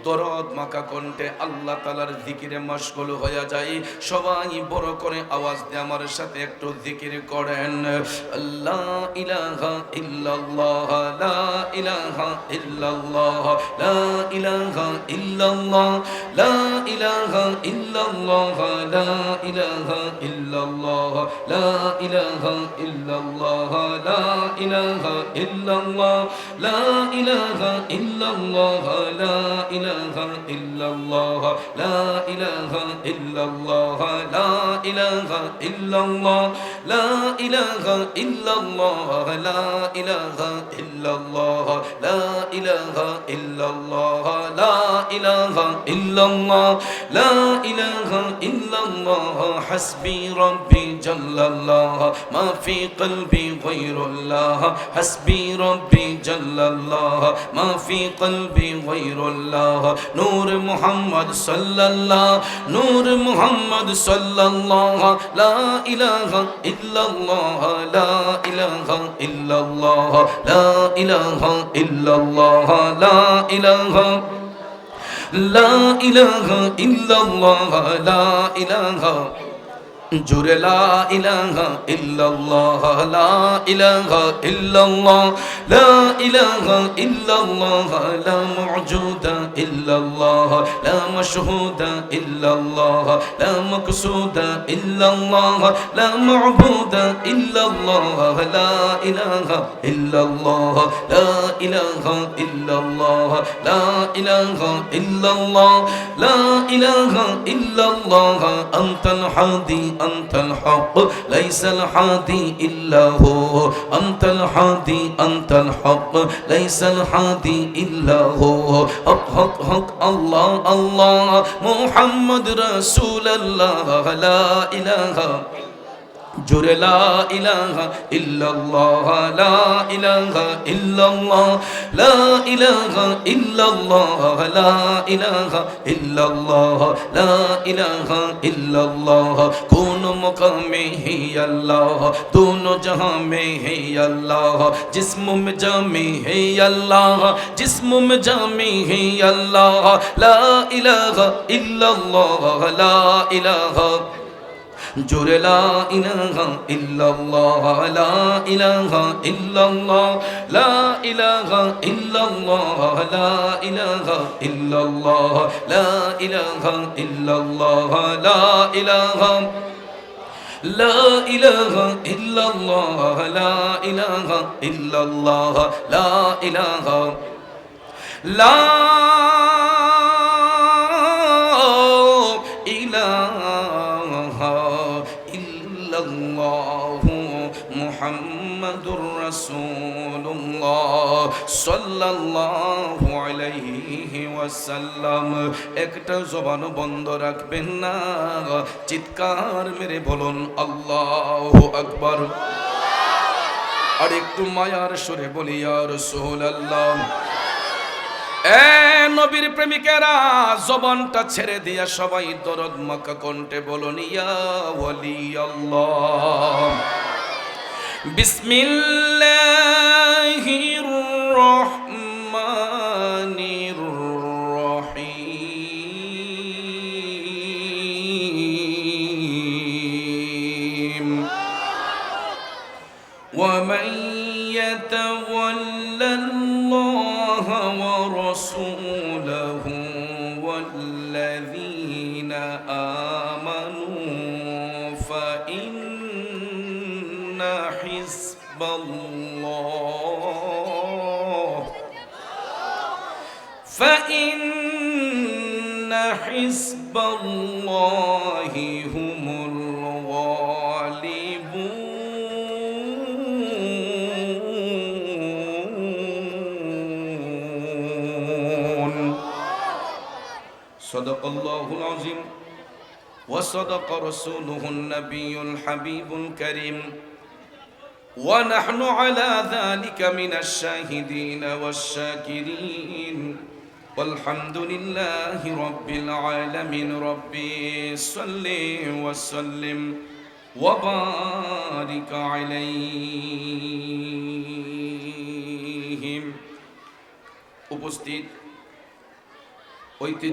দরদ মাখা কণ্ঠে আল্লাহ তাআলার জিকিরে মশগুল হয়ে যায়। সবাই বড় করে আওয়াজ দিয়ে আমার সাথে একটু জিকির করেন, আল্লাহ ইলাহা ইল্লাল্লাহ, লা ইলাহা ইল্লাল্লাহ, লা ইলাহা ইল্লাল্লাহ, লা ইলাহা ইল্লাল্লাহ, লা ইলাহা ইল্লাল্লাহ, লা ইলাহা ইল্লাল্লাহ, লা ইলাহা ইল্লাল্লাহ, লা ইলাহা ইল্লাল্লাহ, লা ইলাহা ইল্লাল্লাহ, লা ইলাহা ইল্লাল্লাহ, লা ইলাহা ইল্লাল্লাহ, লা ইলাহা ইল্লাল্লাহ, লা ইলাহা ইল্লাল্লাহ, লা ইলাহা ইল্লাল্লাহ, লা ইলাহা ইল্লাল্লাহ, লা ইলাহা ইল্লাল্লাহ, হাসবি রব্বি জাল্লাল্লাহ, মা ফি কলবি গায়রুল্লাহ, হাসবি রব্বি জাল্লাল্লাহ, মা ফি কলবি গায়রুল্লাহ, নূর মুহাম্মদ সাল্লাল্লাহ, নূর মুহাম্মদ সাল্লাল্লাহ, লা ইলাহা ইল্লাল্লাহ, লা ইলাহা ইল্লাল্লাহ, লা ইলাহা ইল্লাল্লাহ, লা ইলাহা লা ইলাহা ইল্লাল্লাহ, লা ইলাহা জুরে লা ইলাহা ইল্লাল্লাহ, লা ইলাহা ইল্লাল্লাহ, লা ইলাহা ইল্লাল্লাহ, লা মাওজুদা ইল্লাল্লাহ, লা মাশহুদা ইল্লাল্লাহ, লা মাকসুদা ইল্লাল্লাহ, লা মা'বুদা ইল্লাল্লাহ, লা ইলাহা ইল্লাল্লাহ, লা ইলাহা ইল্লাল্লাহ, লা ইলাহা ইল্লাল্লাহ, লা ইলাহা ইল্লাল্লাহ, আনতাল হাদি أنت الحق ليس الحادي إلا هو، أنت الحادي أنت الحق ليس الحادي إلا هو، حق حق حق الله الله محمد رسول الله، لا إله জোরে লা ইলাহা ইল্লাল্লাহ, লা ইলাহা ইল্লাল্লাহ, লা ইলাহা ইল্লাল্লাহ, লা ইলাহা ইল্লাল্লাহ, লা ইলাহা ইল্লাল্লাহ, কোন মকামে হে আল্লাহ, দোনো জাহাं মে হে আল্লাহ, জিসম মে জামে হে আল্লাহ, জিসম মে জামে হে আল্লাহ, লা ইলাহা ইল্লাল্লাহ, লা ইলাহা জোরে লা ইলাহা ইল্লাল্লাহ, লা ইলাহা ইল্লাল্লাহ, লা ইলাহা ইল্লাল্লাহ, লা ইলাহা ইল্লাল্লাহ, লা ইলাহা ইল্লাল্লাহ, লা ইলাহা লা ইলাহা ইল্লাল্লাহ, লা ইলাহা ইল্লাল্লাহ, লা ইলাহা লা মুহাম্মাদুর রাসূলুল্লাহ সাল্লাল্লাহু আলাইহি ওয়াসাল্লাম। একটা জবান বন্ধ রাখবেন না, চিৎকার মেরে বলুন আল্লাহু আকবার। আর একটু মায়ার সুরে বলি ইয়া রাসূলুল্লাহ। এ নবীর প্রেমিকেরা, জবানটা ছেড়ে দিয়া সবাই দরদ মাখা কণ্ঠে বলুন ইয়া ওয়ালি আল্লাহ। বিসমিল্লাহির রহমানির রহিম। ওয়া মান ইয়াতাওয়াল্লাল্লাহা ওয়া রাসূলাহু ওয়াল্লাযীনা আমানু ফাইন্না হিজবাল্লাহি হুমুল গালিবুন। সাদাকাল্লাহুল আযীম ওয়া সাদাকা রাসূলুহুন নাবিয়্যুল হাবিবুল কারীম। ونحن على ذلك من الشاهدين والشاكرين والحمد لله رب العالمين. ربي صل وسلم وبارك عليهم. উপস্থিত ঐতিহ্য